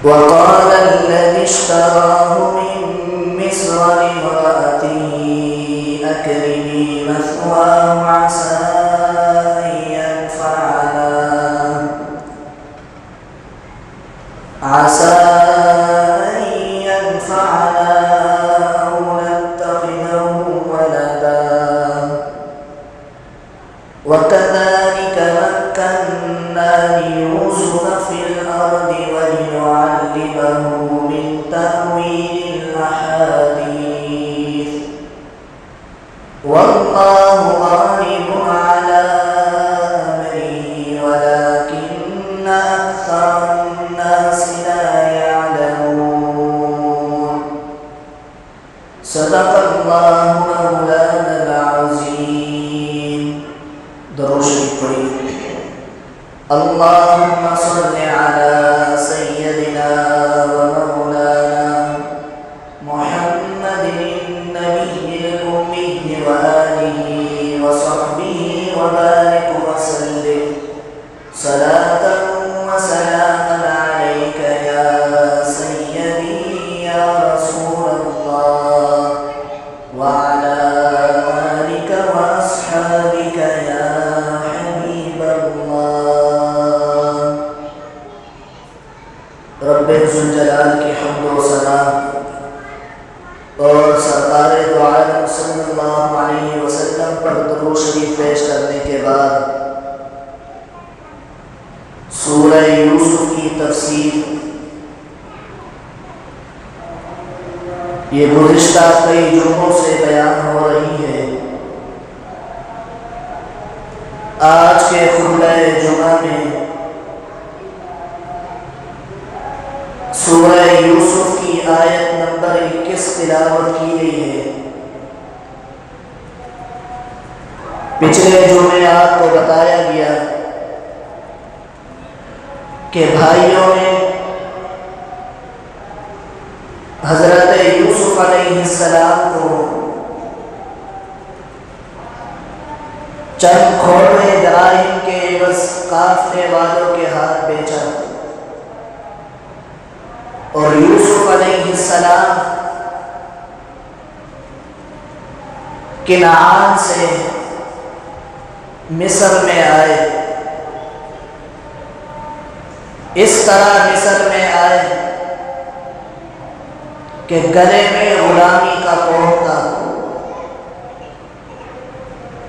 وقال الذي اشتراه من مصر لامرأته أكرمي مثواه عسى أن ينفعنا أو نتخذه ولدا وكذلك مكنا ليوسف في الأرض ولنعلمه من تأويل الأحاديث والله غالب على أمره ولكن أكثر الناس لا يعلمون. صدق الله مولانا العظيم. درود شریف پڑھیے. اللهم صل على سيدنا ومولانا محمد النبي الأمي وآله وصحبه وبارك وسلم صلاة وسلاما عليك يا سيدي يا رسول الله وعلى آلك وأصحابك يا حبيب الله. رب ذوالجلال کی حمد و ثنا اور سرکار دو عالم صلی اللہ علیہ وسلم پر درود شریف پیش کرنے کے بعد سورہ یوسف کی تفسیر یہ گزشتہ کئی جمعوں سے بیان ہو رہی ہے. آج کے خطبہ جمعہ میں سورہ یوسف کی آیت نمبر 21 تلاوت کی گئی ہے. پچھلے جمعے آپ کو بتایا گیا کہ بھائیوں نے حضرت یوسف علیہ السلام کو چند کھوڑے دراہم کے عوض قافلے والوں کے ہاتھ بیچا اور یوسف علیہ السلام کنعان سے مصر میں آئے. اس طرح مصر میں آئے کہ گلے میں غلامی کا کوڑ تھا،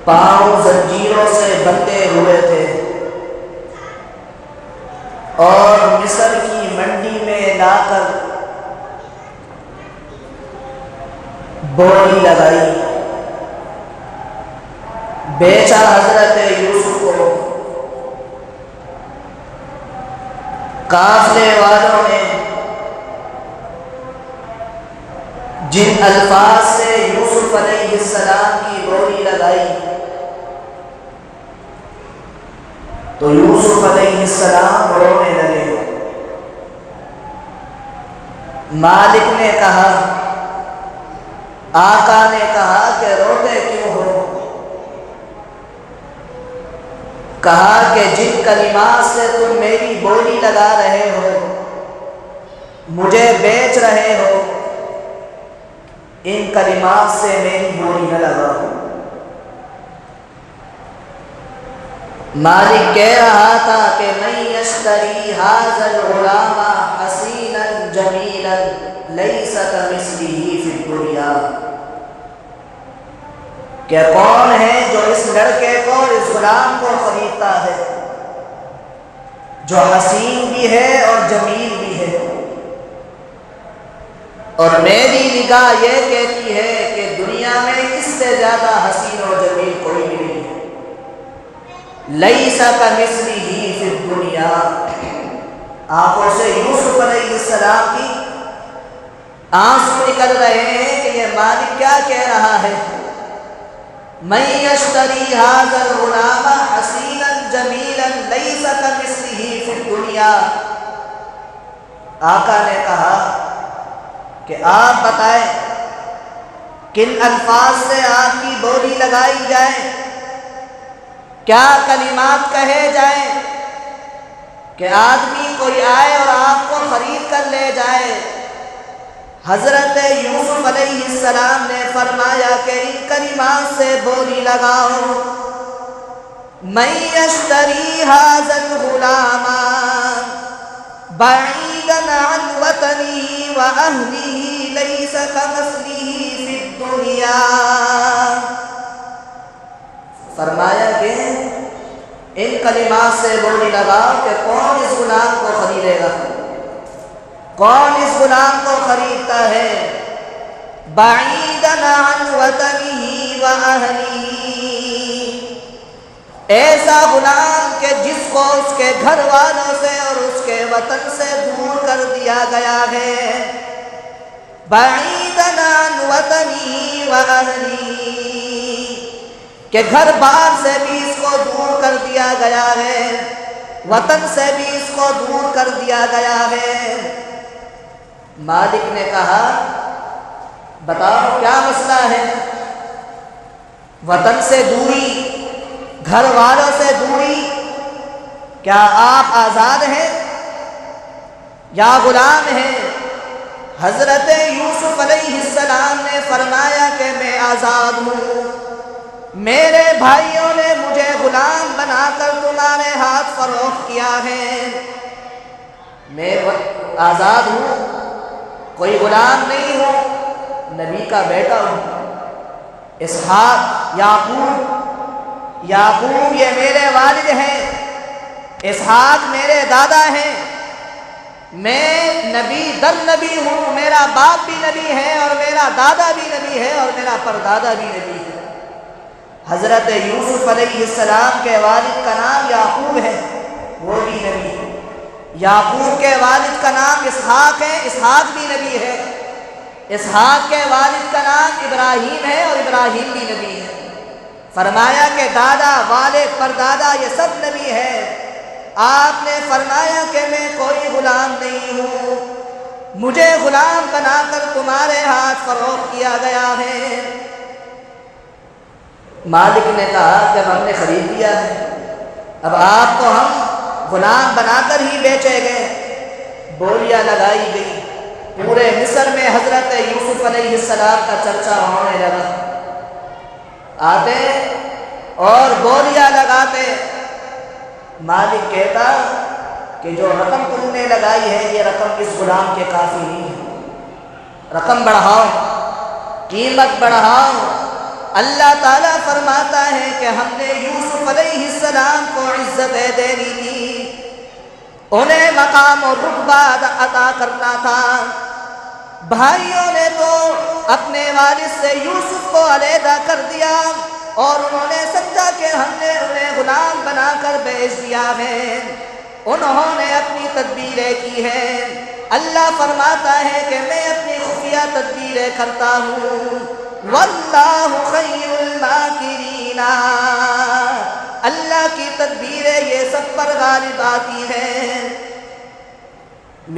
پاؤں زنجیروں سے بندھے ہوئے تھے اور مصر کی منڈی میں لا کر بولی لگائی، بیچا حضرت یوسف کو. قافلے والوں نے جن الفاظ سے یوسف علیہ السلام کی بولی لگائی تو یوسف علیہ السلام رونے لگے. مالک نے کہا، آقا نے کہا کہ روتے کیوں ہو؟ کہا کہ جن کلمات سے تم میری بولی لگا رہے ہو، مجھے بیچ رہے ہو، ان کلمات سے میری بولی نہ لگاؤ. مالک کہہ رہا تھا کہ من یشتری ھذا الغلام حسینا جمیلا لیس کمثلہ فی الدنیا، کہ کون ہے جو اس لڑکے کو، اس غلام کو خریدتا ہے جو حسین بھی ہے اور جمیل بھی ہے، اور میری نگاہ یہ کہتی ہے کہ دنیا میں اس سے زیادہ حسین اور جمیل کوئی بھی نہیں ہے. لیس کمثلہ فی الدنیا. آنکھوں سے یوسف علیہ السلام کی آنسو نکل رہے ہیں کہ یہ مالک کیا کہہ رہا ہے. من یشتری ھذا الغلام حسینا جمیلا لیس کمثلہ فی الدنیا. آقا نے کہا کہ آپ بتائیں کن الفاظ سے آپ کی بولی لگائی جائے، کیا کلمات کہے جائیں کہ آدمی کوئی آئے اور آپ کو خرید کر حضرت یوسف علیہ السلام نے فرمایا کہ ان کلمات سے بولی لگاؤ، من یشتری ھذا الغلام بعیدا عن وطنہ واہلہ لیس کمثلہ فی الدنیا۔ فرمایا کہ ان کلمات سے بولی لگاؤ کہ کون اس غلام کو خریدے گا، کون اس غلام کو خریدتا ہے؟ بعیداً عن وطنہ واہلہ، ایسا غلام کہ جس کو اس کے گھر والوں سے اور اس کے وطن سے دور کر دیا گیا ہے۔ بعیداً عن وطنہ واہلہ، کہ گھر بار سے بھی اس کو دور کر دیا گیا ہے، وطن سے بھی اس کو دور کر دیا گیا ہے۔ مالک نے کہا بتاؤ کیا مسئلہ ہے؟ وطن سے دوری، گھر والوں سے دوری، کیا آپ آزاد ہیں یا غلام ہیں؟ حضرت یوسف علیہ السلام نے فرمایا کہ میں آزاد ہوں، میرے بھائیوں نے مجھے غلام بنا کر تمہارے ہاتھ فروخت کیا ہے، میں آزاد ہوں، کوئی غلام نہیں ہوں، نبی کا بیٹا ہوں۔ اسحاق، یعقوب یہ میرے والد ہیں، اسحاق میرے دادا ہیں، میں نبی در نبی ہوں، میرا باپ بھی نبی ہے اور میرا دادا بھی نبی ہے اور میرا پردادا بھی نبی ہے۔ حضرت یوسف علیہ السلام کے والد کا نام یعقوب ہے، وہ بھی نبی ہے۔ یعقوب کے والد کا نام اسحاق ہے، اسحاق بھی نبی ہے۔ اسحاق کے والد کا نام ابراہیم ہے اور ابراہیم بھی نبی ہے۔ فرمایا کہ دادا، والد، پردادا یہ سب نبی ہے۔ آپ نے فرمایا کہ میں کوئی غلام نہیں ہوں، مجھے غلام بنا کر تمہارے ہاتھ فروخت کیا گیا ہے۔ مالک نے کہا جب ہم نے خرید لیا ہے، اب آپ کو ہم غلام بنا کر ہی بیچے گئے۔ بولیاں لگائی گئی، پورے مصر میں حضرت یوسف علیہ السلام کا چرچا ہونے لگا۔ آتے اور بولیاں لگاتے، مالک کہتا کہ جو رقم تم نے لگائی ہے یہ رقم اس غلام کے کافی نہیں ہے، رقم بڑھاؤ، قیمت بڑھاؤ۔ اللہ تعالیٰ فرماتا ہے کہ ہم نے یوسف علیہ السلام کو عزتیں دینی تھی، انہیں مقام و رتبہ عطا کرنا تھا۔ بھائیوں نے تو اپنے والد سے یوسف کو علیحدہ کر دیا اور انہوں نے سمجھا کہ ہم نے انہیں غلام بنا کر بیچ دیا ہے، انہوں نے اپنی تدبیریں کی ہیں۔ اللہ فرماتا ہے کہ میں اپنی خفیہ تدبیریں کرتا ہوں، واللہ خیر الماکرین، اللہ کی تدبیریں یہ سب پر غالب آتی ہیں۔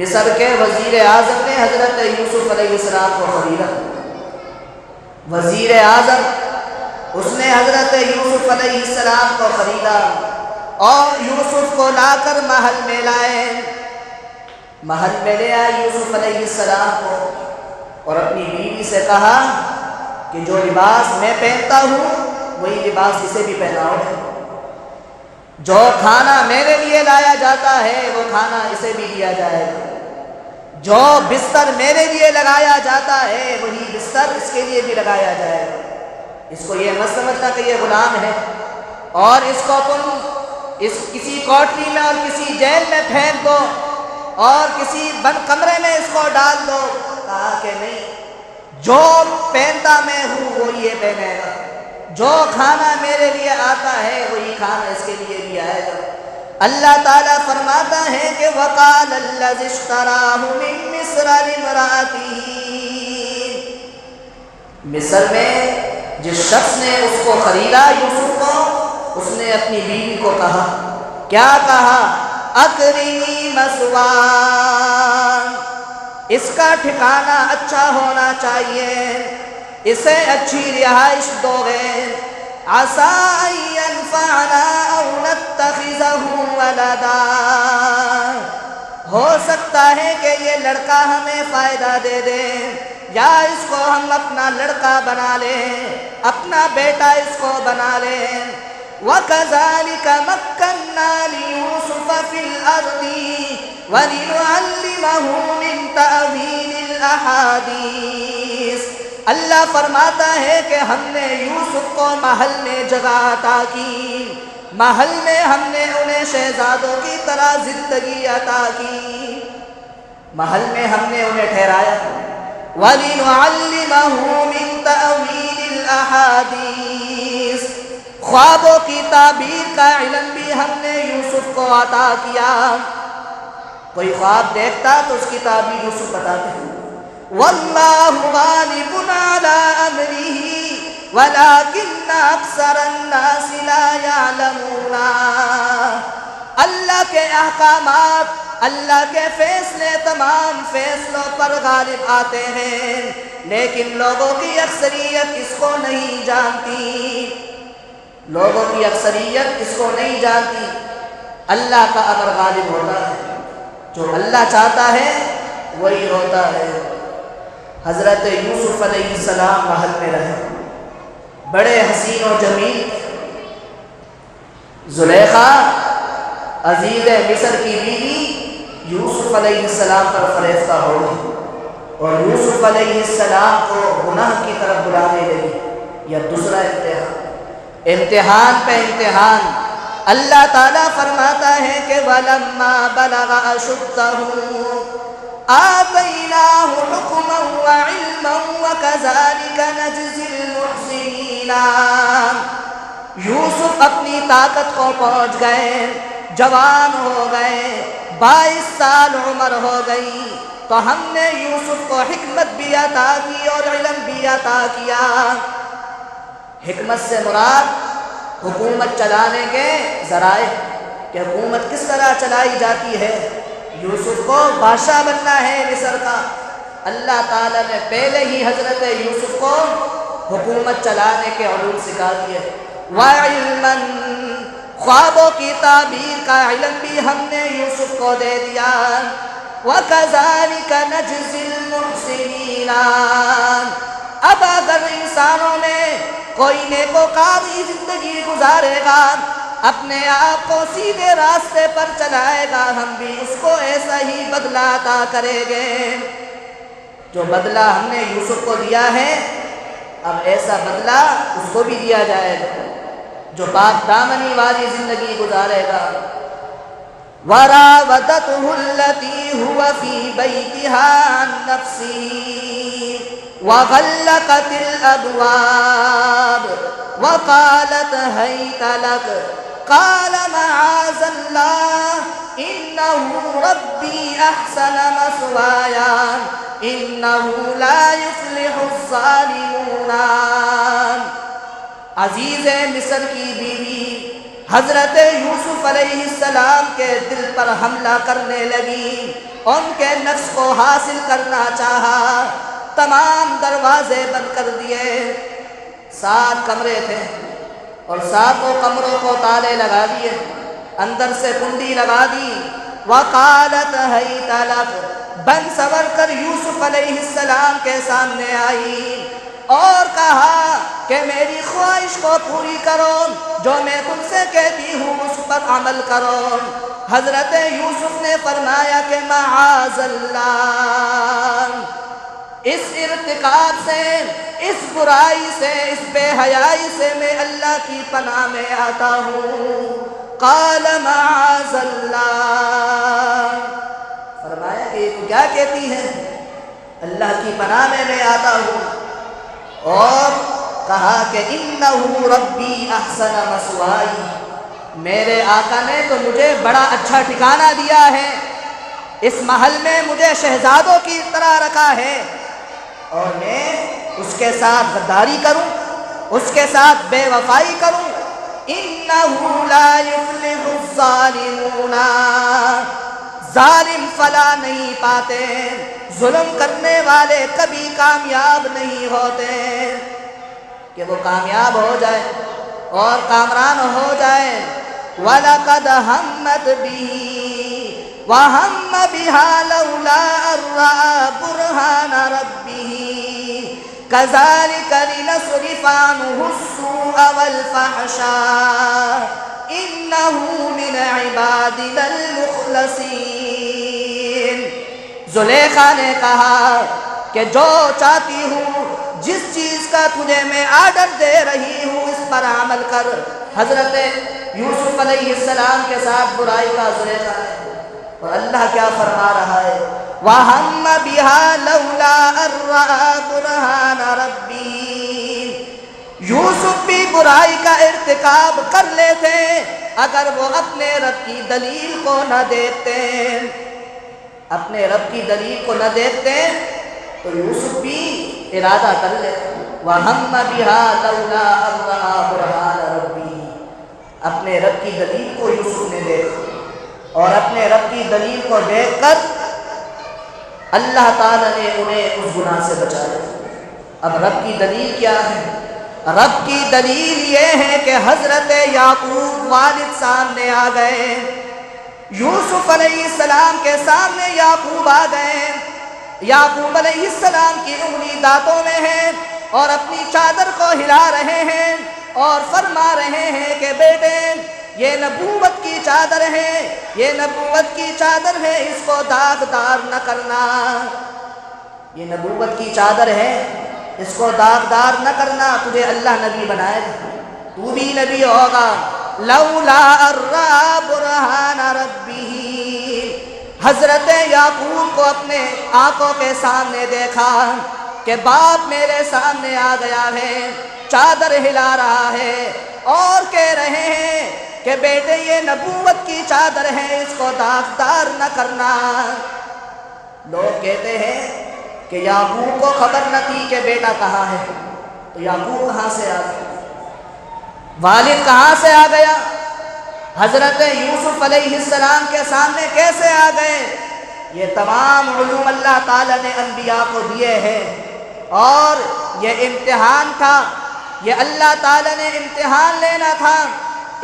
مصر کے وزیر اعظم نے حضرت یوسف علیہ السلام کو خریدا، وزیر اعظم اس نے حضرت یوسف علیہ السلام کو خریدا اور یوسف کو لا کر محل میں لائے، محل میں لے آئے یوسف علیہ السلام کو اور اپنی بیوی سے کہا کہ جو لباس میں پہنتا ہوں وہی لباس اسے بھی پہناؤ، جو کھانا میرے لیے لایا جاتا ہے وہ کھانا اسے بھی دیا جائے گا، جو بستر میرے لیے لگایا جاتا ہے وہی بستر اس کے لیے بھی لگایا جائے گا۔ اس کو یہ مت سمجھنا کہ یہ غلام ہے اور اس کو تم کسی کوٹری میں اور کسی جیل میں پھینک دو اور کسی بند کمرے میں اس کو ڈال دو۔ کہا کہ نہیں، جو پہنتا میں ہوں وہ یہ پہنے گا، جو کھانا میرے لیے آتا ہے وہی کھانا اس کے لیے بھی آئے گا۔ اللہ تعالیٰ فرماتا ہے کہ وَقَالَ الَّذِي اشْتَرَاهُ مِن مِّصْرَ لِامْرَأَتِهِ، مصر میں جس شخص نے اس کو خریدا یوسف کو، اس نے اپنی بیوی کو کہا، کیا کہا؟ اکرمی مثواه، اس کا ٹھکانہ اچھا ہونا چاہیے، اسے اچھی رہائش دو گے، عَسَىٰ أَن يَنفَعَنَا أَوْ نَتَّخِذَهُ وَلَدًا، ہو سکتا ہے کہ یہ لڑکا ہمیں فائدہ دے دے، یا اس کو ہم اپنا لڑکا بنا لیں، اپنا بیٹا اس کو بنا لیں۔ وَكَذَلِكَ مَكَّنَّا لِيُوسُفَ فِي الْأَرْضِ وَلِنُعَلِّمَهُ مِنْ تَأْوِيلِ الْأَحَادِيثِ۔ اللہ فرماتا ہے کہ ہم نے یوسف کو محل میں جگہ عطا کی، محل میں ہم نے انہیں شہزادوں کی طرح زندگی عطا کی، محل میں ہم نے انہیں ٹھہرایا۔ وَلِنُعَلِّمَهُ مِنْ تَأْوِيلِ الْأَحَادِيثِ، خوابوں کی تعبیر کا علم بھی ہم نے یوسف کو عطا کیا۔ کوئی خواب دیکھتا تو اس کی تعبیر یوسف بتاتے ہیں۔ وَاللَّهُ غَالِبٌ عَلَىٰ أَمْرِهِ وَلَٰكِنَّ أَكْثَرَ النَّاسِ لَا يَعْلَمُونَ۔ اللہ کے احکامات، اللہ کے فیصلے تمام فیصلوں پر غالب آتے ہیں، لیکن لوگوں کی اکثریت اس کو نہیں جانتی، لوگوں کی اکثریت اس کو نہیں جانتی۔ اللہ کا امر غالب ہوتا ہے، جو اللہ چاہتا ہے وہی ہوتا ہے۔ حضرت یوسف علیہ السلام محل میں رہے، بڑے حسین و جمیل۔ زلیخا عزیز مصر کی بیوی یوسف علیہ السلام پر فریفتہ ہو گئی، اور یوسف علیہ السلام کو گناہ کی طرف بلانے لگی۔ یہ دوسرا امتحان، امتحان پہ امتحان۔ اللہ تعالیٰ فرماتا ہے کہ وَلَمَّا بَلَغَ أَشُدَّهُ آتَيْنَاهُ حُكْمًا وَعِلْمًا وَكَذَلِكَ نَجْزِي الْمُحْسِنِينَ۔ یوسف اپنی طاقت کو پہنچ گئے، جوان ہو گئے، 22 سال عمر ہو گئی، تو ہم نے یوسف کو حکمت بھی عطا کی اور علم بھی عطا کیا۔ حکمت سے مراد حکومت چلانے کے ذرائع، کہ حکومت کس طرح چلائی جاتی ہے۔ یوسف کو بادشاہ بننا ہے مصر کا، اللہ تعالیٰ نے پہلے ہی حضرت یوسف کو حکومت چلانے کے علوم سکھا دیے۔ وَعِلْمًا، خوابوں کی تعبیر کا علم بھی ہم نے یوسف کو دے دیا۔ وَكَذَلِكَ نَجْزِي الْمُحْسِنِينَ، اب اگر انسانوں میں کوئی نیکوکاری زندگی گزارے گا، اپنے آپ کو سیدھے راستے پر چلائے گا، ہم بھی اس کو ایسا ہی بدلہ عطا کریں گے۔ جو بدلہ ہم نے یوسف کو دیا ہے، اب ایسا بدلہ اس کو بھی دیا جائے گا، جو پاک دامنی والی زندگی گزارے گا۔ وَرَاوَدَتْهُ الَّتِي هُوَ فِي بَيْتِهَا عَن نَّفْسِهِ وَغَلَّقَتِ الْأَبْوَابَ وَقَالَتْ هَيْتَ لَكَ قَالَ مَعَاذَ اللَّهِ إِنَّهُ رَبِّي أَحْسَنَ مَثْوَايَ إِنَّهُ لَا يُفْلِحُ الظَّالِمُونَ۔ عزیز مصر کی بیوی حضرت یوسف علیہ السلام کے دل پر حملہ کرنے لگی، ان کے نفس کو حاصل کرنا چاہا، تمام دروازے بند کر دیے۔ 7 کمرے تھے اور 7 کمروں کو تالے لگا دیے، اندر سے کنڈی لگا دی۔ وَقَالَتْ هَيْتَ لَكَ، بن سور کر یوسف علیہ السلام کے سامنے آئی اور کہا کہ میری خواہش کو پوری کرو، جو میں تم سے کہتی ہوں اس پر عمل کرو۔ حضرت یوسف نے فرمایا کہ معاذ اللہ، اس ارتکاب سے، اس برائی سے، اس بے حیائی سے میں اللہ کی پناہ میں آتا ہوں۔ قال معاذ اللہ، فرمایا کہ یہ کیا کہتی ہے، اللہ کی پناہ میں آتا ہوں۔ اور کہا کہ انہو ربی احسن مثوائی، میرے آقا نے تو مجھے بڑا اچھا ٹھکانہ دیا ہے، اس محل میں مجھے شہزادوں کی طرح رکھا ہے، اور میں اس کے ساتھ غداری کروں، اس کے ساتھ بے وفائی کروں۔ انہو لا یفلح الظالمون، ظالم فلاح نہیں پاتے، ظلم کرنے والے کبھی کامیاب نہیں ہوتے۔ کہ وہ کامیاب ہو جائے اور کامران ہو جائے۔ وَلَقَدْ هَمَّتْ بِهِ، وَهَمَّ بِهَا لَوْلَا أَن رَّأَىٰ بُرْهَانَ رَبِّهِ كَذَٰلِكَ لِنَصْرِفَ عَنْهُ السُّوءَ وَالْفَحْشَاءَ إِنَّهُ مِنْ عِبَادِنَا الْمُخْلَصِينَ۔ زلیخا نے کہا کہ جو چاہتی ہوں، جس چیز کا تجھے میں آرڈر دے رہی ہوں اس پر عمل کر۔ حضرت یوسف علیہ السلام کے ساتھ برائی کا زلیخا ہے، اور اللہ کیا فرما رہا ہے؟ وَهَمَّ بِهَا لَوْلَا أَن رَّأَىٰ بُرْهَانَ رَبِّهِ۔ یوسف بھی برائی کا ارتکاب کر لیتے اگر وہ اپنے رب کی دلیل کو نہ دیکھتے، اپنے رب کی دلیل کو نہ دیکھتے تو یوسف بھی ارادہ کر لیتے۔ وَهَمَّ بِهَا لَوْلَا أَن رَّأَىٰ بُرْهَانَ رَبِّهِ۔ اپنے رب کی دلیل کو یوسف نے دیکھا، اور اپنے رب کی دلیل کو دیکھ کر اللہ تعالیٰ نے انہیں اس گناہ سے بچایا۔ اب رب کی دلیل کیا ہے؟ رب کی دلیل یہ ہے کہ حضرت یعقوب والد سامنے آ گئے، یوسف علیہ السلام کے سامنے یعقوب آ گئے۔ یعقوب علیہ السلام کی انگلی دانتوں میں ہے اور اپنی چادر کو ہلا رہے ہیں اور فرما رہے ہیں کہ بیٹے یہ نبوت کی چادر ہے، یہ نبوت کی چادر ہے، اس کو داغدار نہ کرنا۔ یہ نبوت کی چادر ہے، اس کو داغدار نہ کرنا، تجھے اللہ نبی بنائے گا، تو بھی نبی ہوگا۔ لولا ان رأىٰ برہان ربہ۔ حضرت یعقوب کو اپنے آنکھوں کے سامنے دیکھا کہ باپ میرے سامنے آ گیا ہے، چادر ہلا رہا ہے اور کہہ رہے ہیں کہ بیٹے یہ نبوت کی چادر ہے، اس کو داغدار نہ کرنا۔ لوگ کہتے ہیں کہ یعقوب کو خبر نہ تھی کہ بیٹا کہاں ہے، تو یعقوب کہاں سے آ گیا؟ والد کہاں سے آ گیا؟ حضرت یوسف علیہ السلام کے سامنے کیسے آ گئے؟ یہ تمام علوم اللہ تعالیٰ نے انبیاء کو دیے ہیں، اور یہ امتحان تھا، یہ اللہ تعالیٰ نے امتحان لینا تھا۔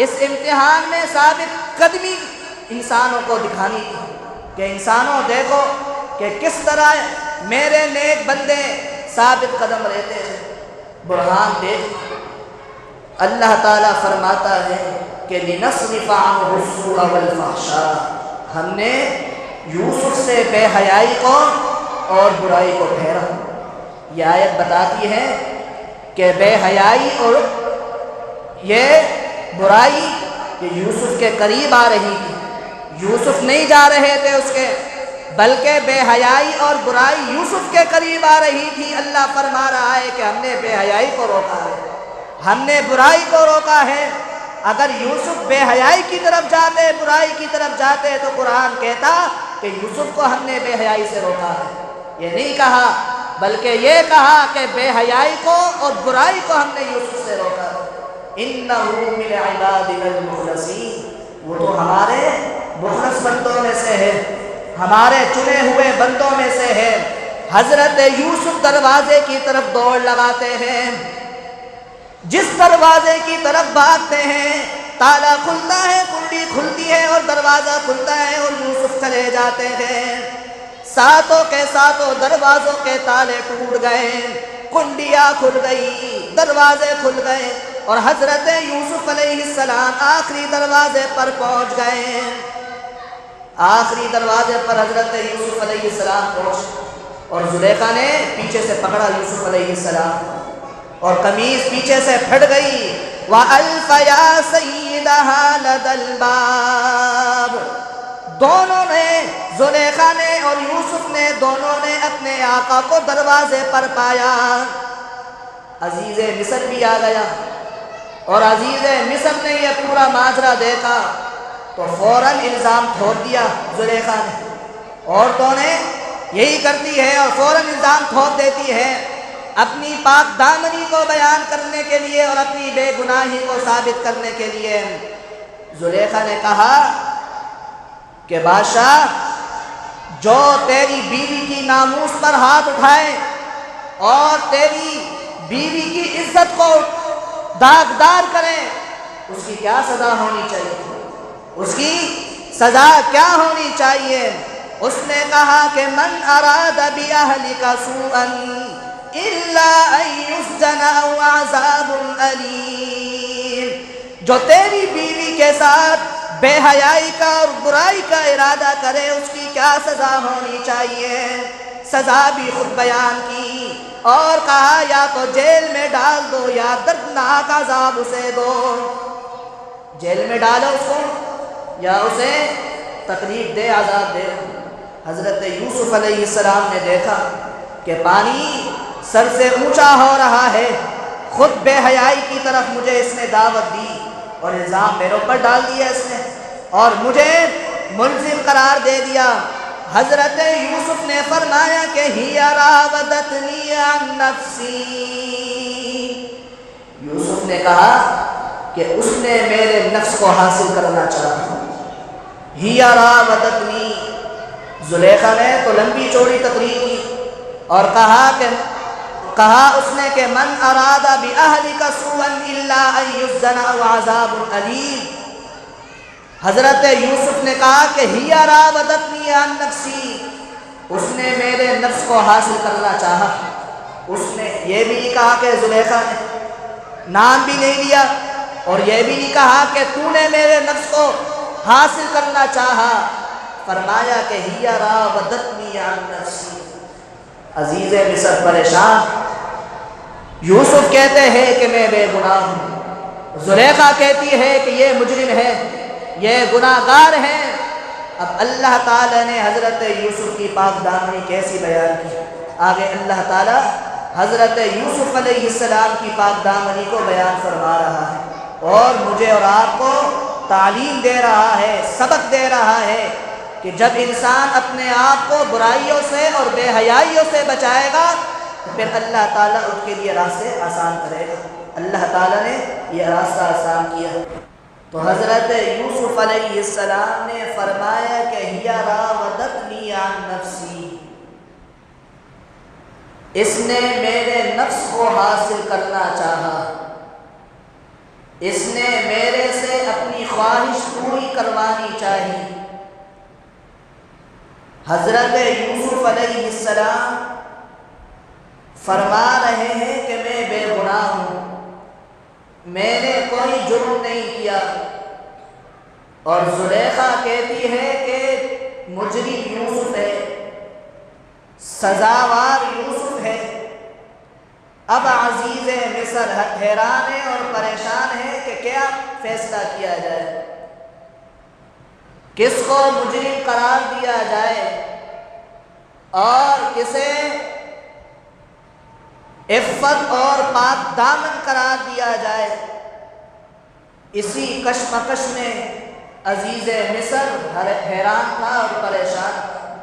اس امتحان میں ثابت قدمی انسانوں کو دکھانی تھی کہ انسانوں دیکھو کہ کس طرح میرے نیک بندے ثابت قدم رہتے ہیں، برہان دیکھ۔ اللہ تعالیٰ فرماتا ہے کہ لِنَصْرِفَ عَنْهُ السُّوءَ وَالْفَحْشَاءَ، ہم نے یوسف سے بے حیائی کو اور برائی کو پھیرا۔ یہ آیت بتاتی ہے کہ بے حیائی اور یہ برائی کہ یوسف کے قریب آ رہی تھی، یوسف نہیں جا رہے تھے اس کے، بلکہ بے حیائی اور برائی یوسف کے قریب آ رہی تھی۔ اللہ فرما رہا ہے کہ ہم نے بے حیائی کو روکا ہے، ہم نے برائی کو روکا ہے۔ اگر یوسف بے حیائی کی طرف جاتے، برائی کی طرف جاتے تو قرآن کہتا کہ یوسف کو ہم نے بے حیائی سے روکا ہے۔ یہ نہیں کہا، بلکہ یہ کہا کہ بے حیائی کو اور برائی کو ہم نے یوسف سے روکا ہے۔ اِنَّهُ مِنْ عِبَادِنَا الْمُخْلَصِينَ، وہ تو ہمارے مخلص بندوں میں سے ہے، ہمارے چنے ہوئے بندوں میں سے ہے۔ حضرت یوسف دروازے کی طرف دوڑ لگاتے ہیں، جس دروازے کی طرف بھاگتے ہیں تالا کھلتا ہے، کنڈی کھلتی ہے اور دروازہ کھلتا ہے اور یوسف چلے جاتے ہیں۔ ساتوں کے ساتوں دروازوں کے تالے ٹوٹ گئے، کنڈیاں کھل گئی، دروازے کھل گئے، اور حضرت یوسف علیہ السلام آخری دروازے پر پہنچ گئے۔ آخری دروازے پر حضرت یوسف علیہ السلام پہنچ، اور زلیخا نے پیچھے سے پکڑا یوسف علیہ السلام، اور قمیض پیچھے سے پھٹ گئی۔ وَأَلْفَ يَا سَيِّدَهَا لَدَى الْبَابِ، دونوں نے، زلیخا نے اور یوسف نے، دونوں نے اپنے آقا کو دروازے پر پایا۔ عزیز مصر بھی آ گیا، اور عزیز مصر نے یہ پورا ماجرا دیکھا تو فوراً الزام ٹھوک دیا زلیخا نے۔ عورتوں نے یہی کرتی ہے اور فوراً الزام ٹھوک دیتی ہے اپنی پاک دامنی کو بیان کرنے کے لیے اور اپنی بے گناہی کو ثابت کرنے کے لیے۔ زلیخا نے کہا کہ بادشاہ، جو تیری بیوی کی ناموس پر ہاتھ اٹھائے اور تیری بیوی کی عزت کو داغدار کرے، اس کی کیا سزا ہونی چاہیے؟ اس کی سزا کیا ہونی چاہیے؟ اس نے کہا کہ من اراد بأہلک سوءا الا ان یسجن او عذاب الیم، جو تیری بیوی کے ساتھ بے حیائی کا اور برائی کا ارادہ کرے اس کی کیا سزا ہونی چاہیے؟ سزا بھی خود بیان کی اور کہا یا تو جیل میں ڈال دو یا دردناک عذاب اسے دو، جیل میں ڈالو اس کو یا اسے تکلیف دے، عذاب دے۔ حضرت یوسف علیہ السلام نے دیکھا کہ پانی سر سے اونچا ہو رہا ہے، خود بے حیائی کی طرف مجھے اس نے دعوت دی اور الزام میرے اوپر ڈال دیا اس نے اور مجھے ملزم قرار دے دیا۔ حضرت یوسف نے فرمایا کہ ہی راودتنی عن نفسی، یوسف نے کہا کہ اس نے میرے نفس کو حاصل کرنا چاہا۔ ہی راودتنی، زلیخا نے تو لمبی چوڑی تقریر کی اور کہا اس نے کہ من اراد بأہلک سوءا الا ان یسجن او عذاب الیم۔ حضرت یوسف نے کہا کہ ہی راودتنی عن نفسی، اس نے میرے نفس کو حاصل کرنا چاہا۔ اس نے یہ بھی نہیں کہا کہ زلیخا نے، نام بھی نہیں لیا اور یہ بھی نہیں کہا کہ تو نے میرے نفس کو حاصل کرنا چاہا، فرمایا کہ ہی راودتنی عن نفسی۔ عزیز مصر پریشان، یوسف کہتے ہیں کہ میں بے گناہ ہوں، زلیخا کہتی ہے کہ یہ مجرم ہے، یہ گناہگار ہیں۔ اب اللہ تعالیٰ نے حضرت یوسف کی پاک دامنی کیسی بیان کی، آگے اللہ تعالیٰ حضرت یوسف علیہ السلام کی پاک دامنی کو بیان فرما رہا ہے اور مجھے اور آپ کو تعلیم دے رہا ہے، سبق دے رہا ہے کہ جب انسان اپنے آپ کو برائیوں سے اور بے حیائیوں سے بچائے گا تو پھر اللہ تعالیٰ اس کے لیے راستے آسان کرے گا۔ اللہ تعالیٰ نے یہ راستہ آسان کیا۔ تو حضرت یوسف علیہ السلام نے فرمایا کہ ہی راودتنی عن نفسی، اس نے میرے نفس کو حاصل کرنا چاہا، اس نے میرے سے اپنی خواہش پوری کروانی چاہی۔ حضرت یوسف علیہ السلام فرما رہے ہیں کہ میں بے گناہ ہوں، میں نے کوئی جرم نہیں کیا، اور زلیخا کہتی ہے کہ مجرم یوسف ہے، سزاوار یوسف ہے۔ اب عزیز مصر حیران ہے اور پریشان ہے کہ کیا فیصلہ کیا جائے، کس کو مجرم قرار دیا جائے اور کسے عفت اور پاک دامن قرار دیا جائے۔ اسی کشمکش میں عزیز مصر حیران تھا اور پریشان تھا۔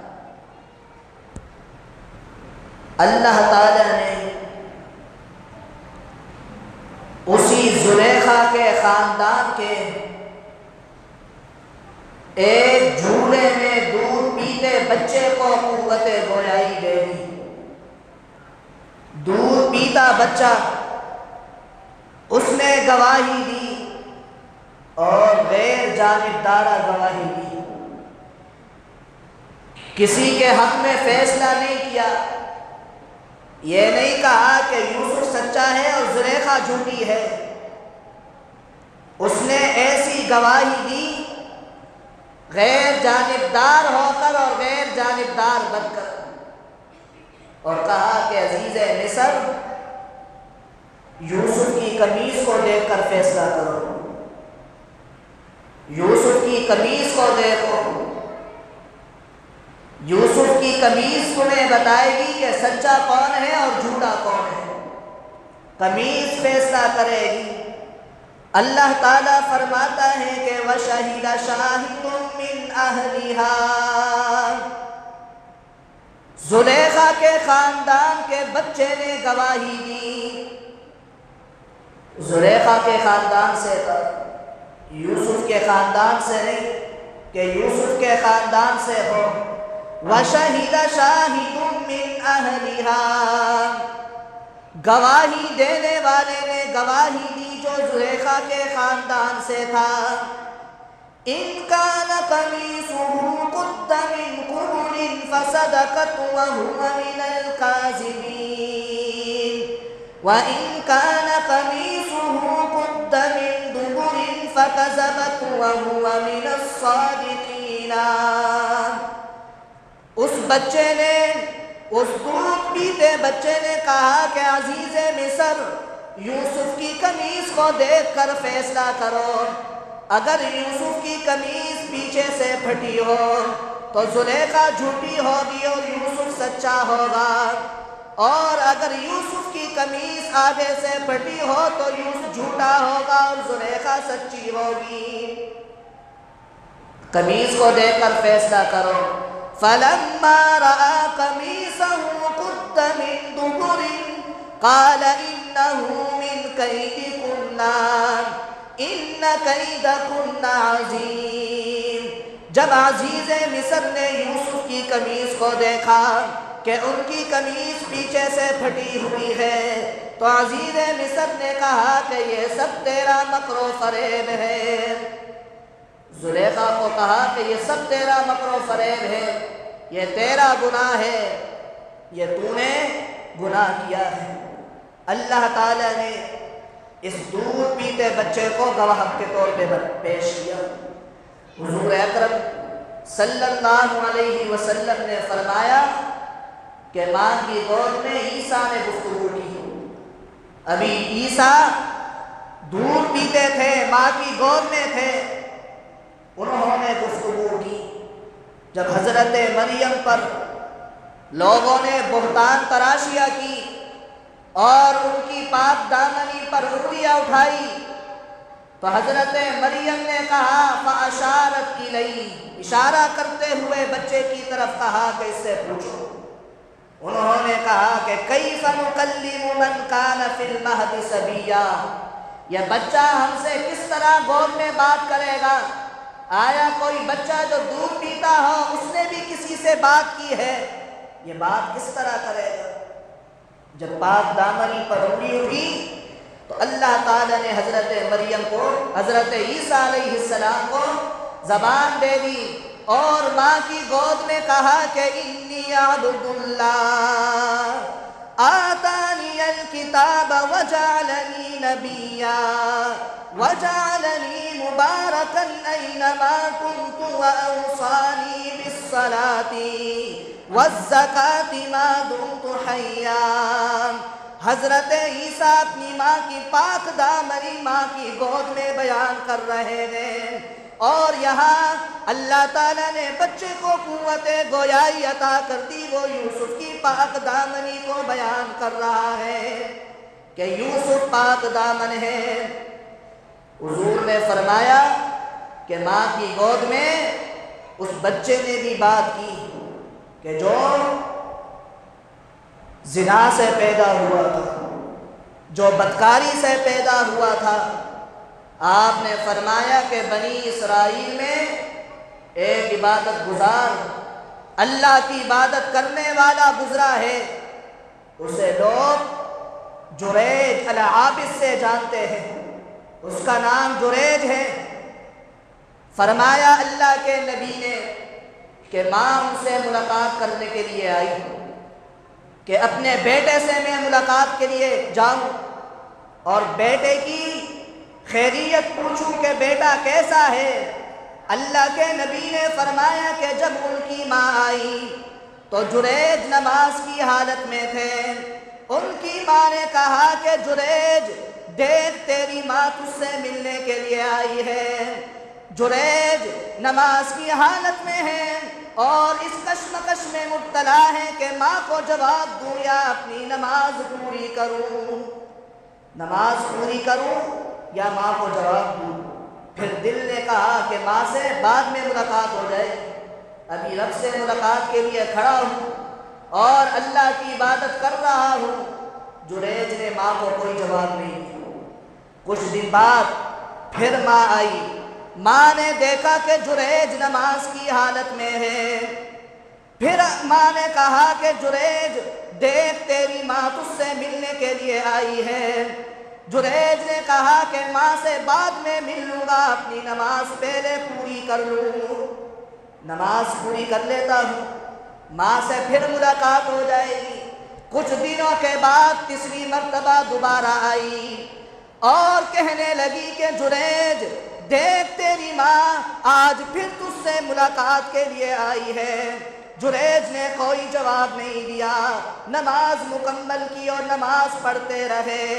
اللہ تعالی نے اسی زلیخا کے خاندان کے ایک جھولے میں دودھ پیتے بچے کو قوت گویائی دے دی۔ دودھ پیتا بچہ، اس نے گواہی دی اور غیر جانبدارہ گواہی دی، کسی کے حق میں فیصلہ نہیں کیا، یہ نہیں کہا کہ یوسف سچا ہے اور زلیخا جھوٹی ہے، اس نے ایسی گواہی دی غیر جانبدار ہو کر اور غیر جانبدار بن کر، اور کہا کہ عزیز مصر یوسف کی قمیص کو دیکھ کر فیصلہ کرو، یوسف کی قمیص کو دیکھو، یوسف کی قمیص تمہیں بتائے گی کہ سچا کون ہے اور جھوٹا کون ہے، قمیص فیصلہ کرے گی۔ اللہ تعالیٰ فرماتا ہے کہ وَشَهِدَ شَاهِدٌ مِّنْ أَهْلِهَا، زلیخا کے خاندان کے بچے نے گواہی دی، زلیخا کے خاندان سے تھا، یوسف کے خاندان سے نہیں کہ یوسف کے خاندان سے ہو۔ وَشَهِدَ شَاهِدٌ مِّنْ أَهْلِهَا، گواہی دینے والے نے گواہی دی جو زلیخا کے خاندان سے تھا، إن كان قميصه قد من قبل فصدقت وهو من الكاذبين وإن كان قميصه قد من دبر فكذبت وهو من الصادقين. اس بچے نے، اس دودھ پیتے بچے نے کہا کہ عزیز مصر، یوسف کی قمیص کو دیکھ کر فیصلہ کرو، اگر یوسف کی قمیص پیچھے سے پھٹی ہو تو زلیخا جھوٹی ہوگی اور یوسف سچا ہوگا، اور اگر یوسف کی قمیص آگے سے پھٹی ہو تو یوسف جھوٹا ہوگا اور زلیخا سچی ہوگی، قمیص کو دیکھ کر فیصلہ کرو. فلما رأى قميصه قد من دبر قال إنه من كيدكن إن كيدكن عظيم. جب عزیز مصر نے یوسف کی قمیص کو دیکھا کہ ان کی قمیص پیچھے سے پھٹی ہوئی ہے تو عزیز مصر نے کہا کہ یہ سب تیرا مکر و فریب ہے. زلیخا کو کہا کہ یہ سب تیرا مکر و فریب ہے، یہ تیرا گناہ ہے، یہ تو نے گناہ کیا ہے. اللہ تعالیٰ نے اس دودھ پیتے بچے کو گواہ کے طور پہ پیش کیا. حضور اکرم صلی اللہ علیہ وسلم نے فرمایا کہ ماں کی گود میں عیسیٰ نے گفتگو کی. ابھی عیسیٰ دودھ پیتے تھے، ماں کی گود میں تھے، انہوں نے گفتگو کی. جب حضرت مریم پر لوگوں نے بہتان تراشیاں کی اور ان کی پاک دامنی پر انگلیاں اٹھائی تو حضرت مریم نے کہا فاشارت الیہ، اشارہ کرتے ہوئے بچے کی طرف کہا کہ اس سے پوچھو. انہوں نے کہا کہ کیف نکلم من کان فی المہد صبیا، یہ بچہ ہم سے کس طرح گود میں بات کرے گا؟ آیا کوئی بچہ جو دودھ پیتا ہو اس نے بھی کسی سے بات کی ہے؟ یہ بات کس طرح کرے گا؟ جب پاک دامنی پر انگلی اٹھی تو اللہ تعالیٰ نے حضرت مریم کو، حضرت عیسیٰ علیہ السلام کو زبان دے دی اور ماں کی گود میں کہا کہ انی عبد اللہ آتانی الکتاب وجعلنی نبیا وجعلنی مبارکا اینما کنت واوصانی بالصلاة والزکاة ما دمت حیا. حضرت عیسیٰ اپنی ماں کی پاک دامنی ماں کی گود میں بیان کر رہے ہیں، اور یہاں اللہ تعالیٰ نے بچے کو قوت گویائی عطا کر دی، وہ یوسف کی پاک دامنی کو بیان کر رہا ہے کہ یوسف پاک دامن ہے. حضور نے فرمایا کہ ماں کی گود میں اس بچے نے بھی بات کی کہ جو زنا سے پیدا ہوا تھا، جو بدکاری سے پیدا ہوا تھا. آپ نے فرمایا کہ بنی اسرائیل میں ایک عبادت گزار، اللہ کی عبادت کرنے والا گزرا ہے، اسے لوگ جریج العابد سے جانتے ہیں، اس کا نام جریج ہے. فرمایا اللہ کے نبی نے کہ ماں ان سے ملاقات کرنے کے لیے آئی کہ اپنے بیٹے سے میں ملاقات کے لیے جاؤں اور بیٹے کی خیریت پوچھوں کہ بیٹا کیسا ہے. اللہ کے نبی نے فرمایا کہ جب ان کی ماں آئی تو جریج نماز کی حالت میں تھے. ان کی ماں نے کہا کہ جریج دیکھ تیری ماں تجھ سے ملنے کے لیے آئی ہے. جریج نماز کی حالت میں ہے اور اس کشمکش میں مبتلا ہے کہ ماں کو جواب دوں یا اپنی نماز پوری کروں، نماز پوری کروں یا ماں کو جواب دوں. پھر دل نے کہا کہ ماں سے بعد میں ملاقات ہو جائے، ابھی رب سے ملاقات کے لیے کھڑا ہوں اور اللہ کی عبادت کر رہا ہوں. جریج نے ماں کو کوئی جواب نہیں دیا. کچھ دن بعد پھر ماں آئی، ماں نے دیکھا کہ جریج نماز کی حالت میں ہے. پھر ماں نے کہا کہ جریج دیکھ تیری ماں تجھ سے ملنے کے لیے آئی ہے. جریج نے کہا کہ ماں سے بعد میں مل لوں گا، اپنی نماز پہلے پوری کر لوں، نماز پوری کر لیتا ہوں، ماں سے پھر ملاقات ہو جائے گی۔ کچھ دنوں کے بعد تیسری مرتبہ دوبارہ آئی اور کہنے لگی کہ جریج دیکھ تیری ماں آج پھر تجھ سے ملاقات کے لیے آئی ہے۔ جریج نے کوئی جواب نہیں دیا، نماز مکمل کی اور نماز پڑھتے رہے۔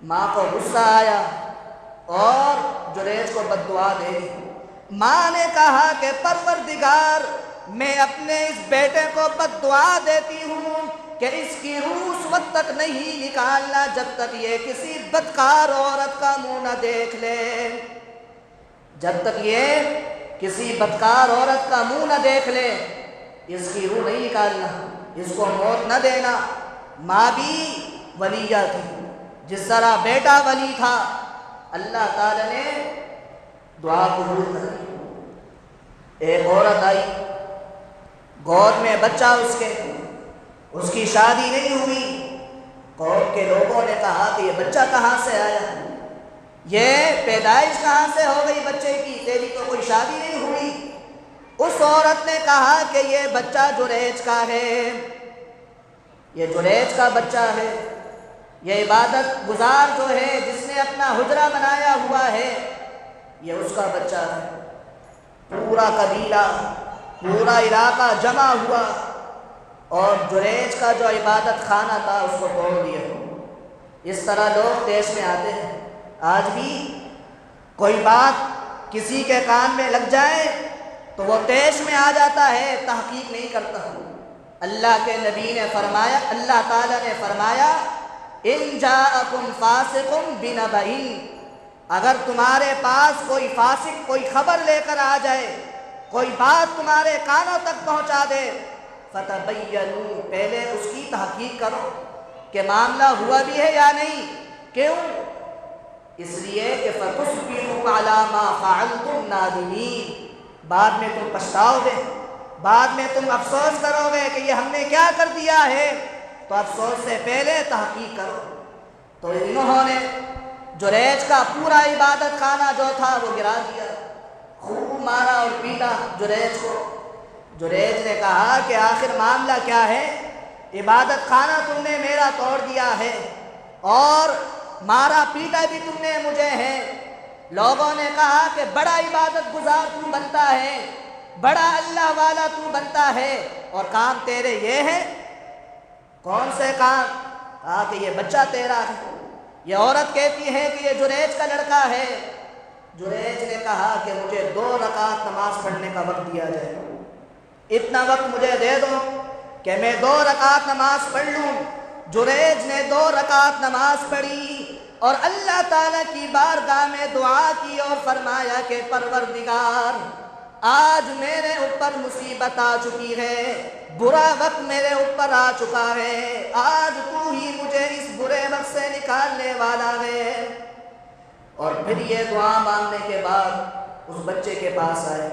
ماں کو غصہ آیا اور جریج کو بد دعا دے دی۔ ماں نے کہا کہ پروردگار، میں اپنے اس بیٹے کو بد دعا دیتی ہوں کہ اس کی روح اس وقت تک نہیں نکالنا جب تک یہ کسی بدکار عورت کا منہ نہ دیکھ لے، جب تک یہ کسی بدکار عورت کا منہ نہ دیکھ لے اس کی روح نہیں نکالنا، اس کو موت نہ دینا۔ ماں بھی ولیہ تھی، جس طرح بیٹا ولی تھا، اللہ تعالی نے دعا قبول کر لی۔ ایک عورت آئی، گود میں بچہ اس کی شادی نہیں ہوئی۔ قوم کے لوگوں نے کہا کہ یہ بچہ کہاں سے آیا، یہ پیدائش کہاں سے ہو گئی بچے کی، تیری تو کوئی شادی نہیں ہوئی۔ اس عورت نے کہا کہ یہ بچہ جریج کا ہے، یہ جریج کا بچہ ہے، یہ عبادت گزار جو ہے جس نے اپنا حجرہ بنایا ہوا ہے یہ اس کا بچہ ہے۔ پورا قبیلہ، پورا علاقہ جمع ہوا اور جریج کا جو عبادت خانہ تھا اس کو توڑ دیا۔ اس طرح لوگ دیش میں آتے ہیں، آج بھی کوئی بات کسی کے کان میں لگ جائے تو وہ دیش میں آ جاتا ہے، تحقیق نہیں کرتا۔ اللہ کے نبی نے فرمایا، اللہ تعالیٰ نے فرمایا ان جاءکم فاسق بنبأ، اگر تمہارے پاس کوئی فاسق کوئی خبر لے کر آ جائے، کوئی بات تمہارے کانوں تک پہنچا دے، فتبینوا، پہلے اس کی تحقیق کرو کہ معاملہ ہوا بھی ہے یا نہیں۔ کیوں؟ اس لیے کہ فتصبحوا علی ما فعلتم نادمین، بعد میں تم پچھتاؤ گے، بعد میں تم افسوس کرو گے کہ یہ ہم نے کیا کر دیا ہے، تو افسوس سے پہلے تحقیق کرو۔ تو انہوں نے جریج کا پورا عبادت خانہ جو تھا وہ گرا دیا، خوب مارا اور پیٹا جریج کو۔ جریج نے کہا کہ آخر معاملہ کیا ہے، عبادت خانہ تم نے میرا توڑ دیا ہے اور مارا پیٹا بھی تم نے مجھے ہے۔ لوگوں نے کہا کہ بڑا عبادت گزار تو بنتا ہے، بڑا اللہ والا تو بنتا ہے، اور کام تیرے یہ ہے۔ کون سے کام؟ کہا کہ یہ بچہ تیرا ہے۔ یہ عورت کہتی ہے کہ یہ جریج کا لڑکا ہے۔ جریج نے کہا کہ مجھے 2 رکعت نماز پڑھنے کا وقت دیا جائے، اتنا وقت مجھے دے دو کہ میں 2 رکعت نماز پڑھ لوں۔ جریج نے 2 رکعت نماز پڑھی اور اللہ تعالیٰ کی بارگاہ میں دعا کی اور فرمایا کہ پروردگار، آج میرے اوپر مصیبت آ چکی ہے، برا وقت میرے اوپر آ چکا ہے، آج تو ہی مجھے اس برے وقت سے نکالنے والا ہے۔ اور پھر یہ دعا مانگنے کے بعد اس بچے کے پاس آئے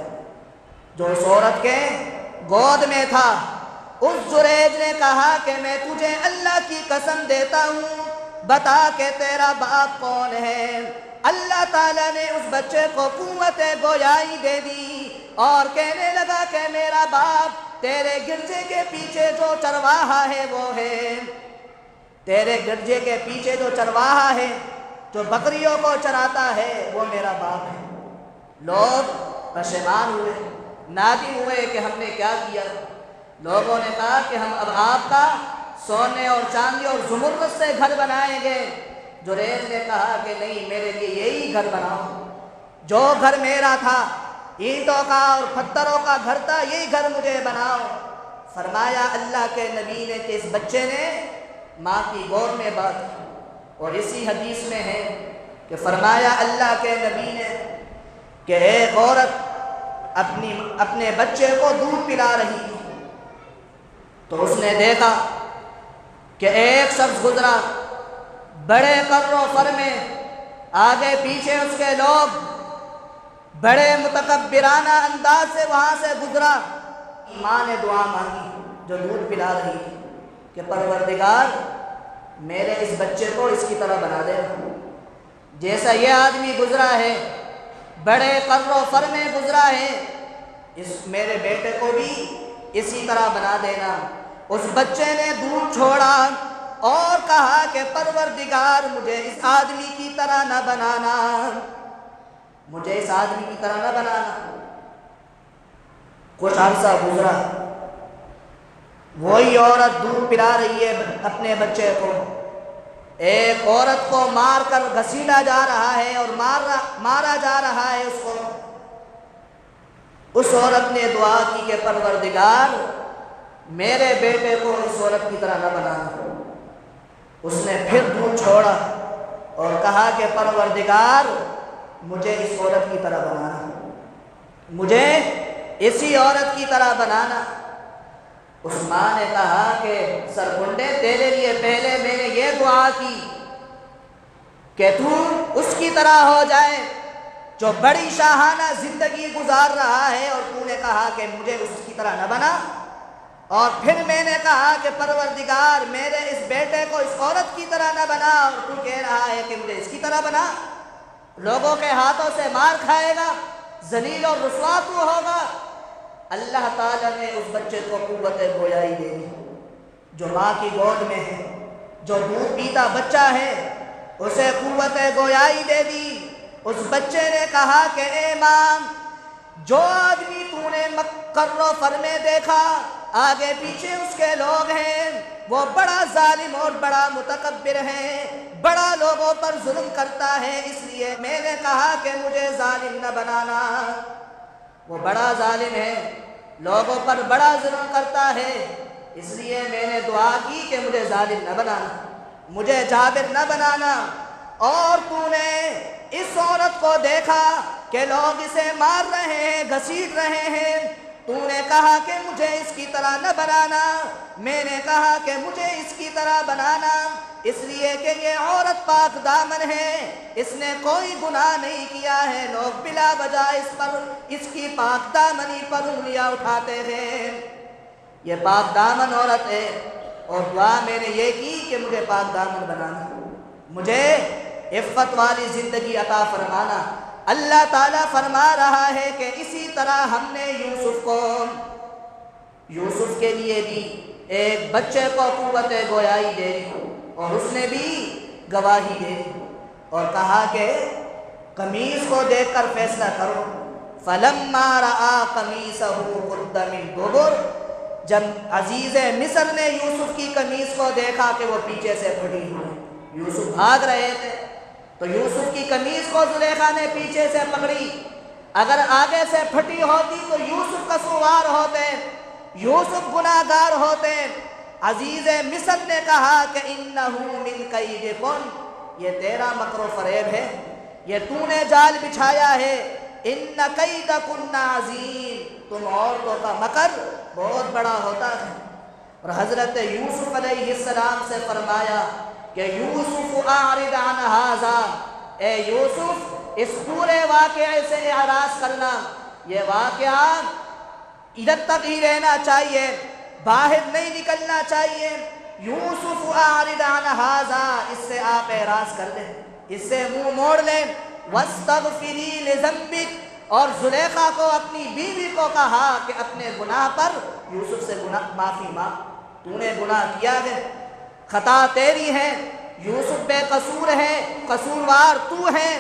جو اس عورت کے گود میں تھا۔ اس جریج نے کہا کہ میں تجھے اللہ کی قسم دیتا ہوں، بتا کہ تیرا باپ کون ہے۔ اللہ تعالیٰ نے اس بچے کو قوت گویائی دے دی اور کہنے لگا کہ میرا باپ تیرے گرجے کے پیچھے جو چرواہا ہے وہ ہے، تیرے گرجے کے پیچھے جو چرواہا ہے، جو بکریوں کو چراتا ہے، وہ میرا باپ ہے۔ لوگ پشیمان ہوئے، نادم ہوئے کہ ہم نے کیا کیا۔ لوگوں نے کہا کہ ہم اب آپ کا سونے اور چاندی اور زمرد سے گھر بنائیں گے۔ جریج نے کہا کہ نہیں، میرے لیے یہی گھر بناؤ، جو گھر میرا تھا، اینٹوں کا اور پتھروں کا گھر تھا، یہی گھر مجھے بناؤ۔ فرمایا اللہ کے نبی نے کہ اس بچے نے ماں کی گود میں بات کی، اور اسی حدیث میں ہے کہ فرمایا اللہ کے نبی نے کہ ایک عورت اپنے بچے کو دودھ پلا رہی تھی، تو اس نے دیکھا کہ ایک شخص گزرا بڑے قر و فر میں، آگے پیچھے اس کے لوگ، بڑے متکبرانہ انداز سے وہاں سے گزرا۔ ماں نے دعا مانگی جو دودھ پلا رہی تھی کہ پروردگار، میرے اس بچے کو اس کی طرح بنا دے، جیسا یہ آدمی گزرا ہے، بڑے قر و فر میں گزرا ہے، میرے بیٹے کو بھی اسی طرح بنا دینا۔ اس بچے نے دودھ چھوڑا اور کہا کہ پروردگار مجھے اس آدمی کی طرح نہ بنانا، مجھے اس آدمی کی طرح نہ بنانا۔ کچھ عرصہ گزرا، وہی عورت دودھ پلا رہی ہے اپنے بچے کو، ایک عورت کو مار کر گھسیٹا جا رہا ہے اور مارا جا رہا ہے اس کو۔ اس عورت نے دعا کی کہ پروردگار میرے بیٹے کو اس عورت کی طرح نہ بنانا۔ اس نے پھر دودھ چھوڑا اور کہا کہ پروردگار مجھے اس عورت کی طرح بنانا، مجھے اسی عورت کی طرح بنانا۔ اس ماں نے کہا کہ سرگنڈے تیرے لیے پہلے میں نے یہ دعا کی کہ تو اس کی طرح ہو جائے جو بڑی شاہانہ زندگی گزار رہا ہے، اور تو نے کہا کہ مجھے اس کی طرح نہ بنا۔ اور پھر میں نے کہا کہ پروردگار میرے اس بیٹے کو اس عورت کی طرح نہ بنا، اور تو کہہ رہا ہے کہ مجھے اس کی طرح بنا۔ لوگوں کے ہاتھوں سے مار کھائے گا، ذلیل اور رسوا تو ہوگا۔ اللہ تعالیٰ نے اس بچے کو قوت گویائی دے دی، جو ماں کی گود میں ہے، جو دودھ پیتا بچہ ہے، اسے قوت گویائی دے دی۔ اس بچے نے کہا کہ اے ماں، جو آدمی تو نے مکر و فر میں دیکھا، آگے پیچھے اس کے لوگ ہیں، وہ بڑا ظالم اور بڑا متکبر ہے، بڑا لوگوں پر ظلم کرتا ہے، اس لیے میں نے کہا کہ مجھے ظالم نہ بنانا۔ وہ بڑا ظالم ہے، لوگوں پر بڑا ظلم کرتا ہے، اس لیے میں نے دعا کی کہ مجھے ظالم نہ بنانا، مجھے جابر نہ بنانا۔ اور تو نے اس عورت کو دیکھا کہ لوگ اسے مار رہے ہیں، گھسیٹ رہے ہیں، تو نے کہا کہ مجھے اس کی طرح نہ بنانا۔ میں نے کہا کہ مجھے اس کی طرح بنانا، اس لیے کہ یہ عورت پاک دامن ہے، اس نے کوئی گناہ نہیں کیا ہے، لوگ بلا وجہ اس کی پاک دامنی پر انگلیاں اٹھاتے ہیں۔ یہ پاک دامن عورت ہے، اور دعا میں نے یہ کی کہ مجھے پاک دامن بنانا، مجھے عفت والی زندگی عطا فرمانا۔ اللہ تعالیٰ فرما رہا ہے کہ اسی طرح ہم نے یوسف کے لیے بھی ایک بچے کو قوت گویائی دے دی، اور اس نے بھی گواہی دے دی اور کہا کہ قمیص کو دیکھ کر فیصلہ کرو۔ فَلَمَّا رَآ قَمِيصَهُ قُدَّ مِن دُبُرٍ، جب عزیز مصر نے یوسف کی قمیص کو دیکھا کہ وہ پیچھے سے پھٹی ہوئی، یوسف بھاگ رہے تھے، تو یوسف کی قمیص کو زلیخا نے پیچھے سے پکڑی۔ اگر آگے سے پھٹی ہوتی تو یوسف قصوروار ہوتے، یوسف گناہگار ہوتے۔ عزیز مصر نے کہا کہ اِنَّهُ مِن كَيْدِكُنَّ، یہ تیرا مکر و فریب ہے، یہ تو نے جال بچھایا ہے۔ اِنَّ كَيْدَكُنَّ عَظِيمٌ، تم عورتوں کا مکر بہت بڑا ہوتا ہے۔ اور حضرت یوسف علیہ السلام سے فرمایا کہ یوسف اعرض عن ھذا، اے یوسف اس پورے واقعے سے اعراض کرنا، یہ واقعہ ادھر تک ہی رہنا چاہیے، باہر نہیں نکلنا چاہیے۔ یوسف اعرض عن ھذا، اس سے آپ اعراض کر لیں، اس سے منہ موڑ لیں۔ واستغفری لذنبک، اور زلیخا کو اپنی بیوی کو کہا کہ اپنے گناہ پر یوسف سے معافی مانگ، تو نے گناہ کیا ہے، خطا تیری ہے، یوسف بے قصور ہے، قصوروار تو ہے۔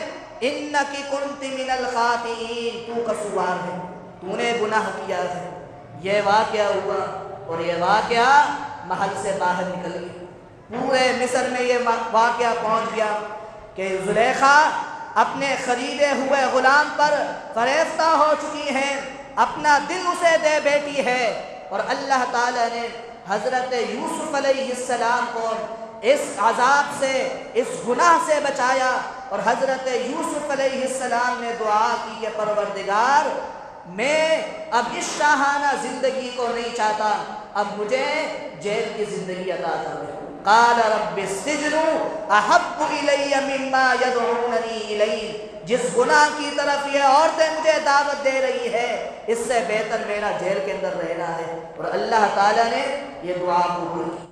انکی کنت من الخاطئین، تو قصوروار ہے، تو نے گناہ کیا ہے۔ یہ واقعہ ہوا، اور یہ واقعہ محل سے باہر نکل گیا، پورے مصر میں یہ واقعہ پہنچ گیا کہ زلیخا اپنے خریدے ہوئے غلام پر فریفتہ ہو چکی ہے، اپنا دل اسے دے بیٹھی ہے۔ اور اللہ تعالیٰ نے حضرت یوسف علیہ السلام کو اس عذاب سے، اس گناہ سے بچایا، اور حضرت یوسف علیہ السلام نے دعا کی کہ پروردگار میں اب اس شاہانہ زندگی کو نہیں چاہتا، اب مجھے جیل کی زندگی عطا کر دے۔ قال رب السجن احب الی مما یدعوننی الیہ، جس گناہ کی طرف یہ عورتیں مجھے دعوت دے رہی ہے، اس سے بہتر میرا جیل کے اندر رہنا ہے۔ اور اللہ تعالیٰ نے یہ دعا قبول کی۔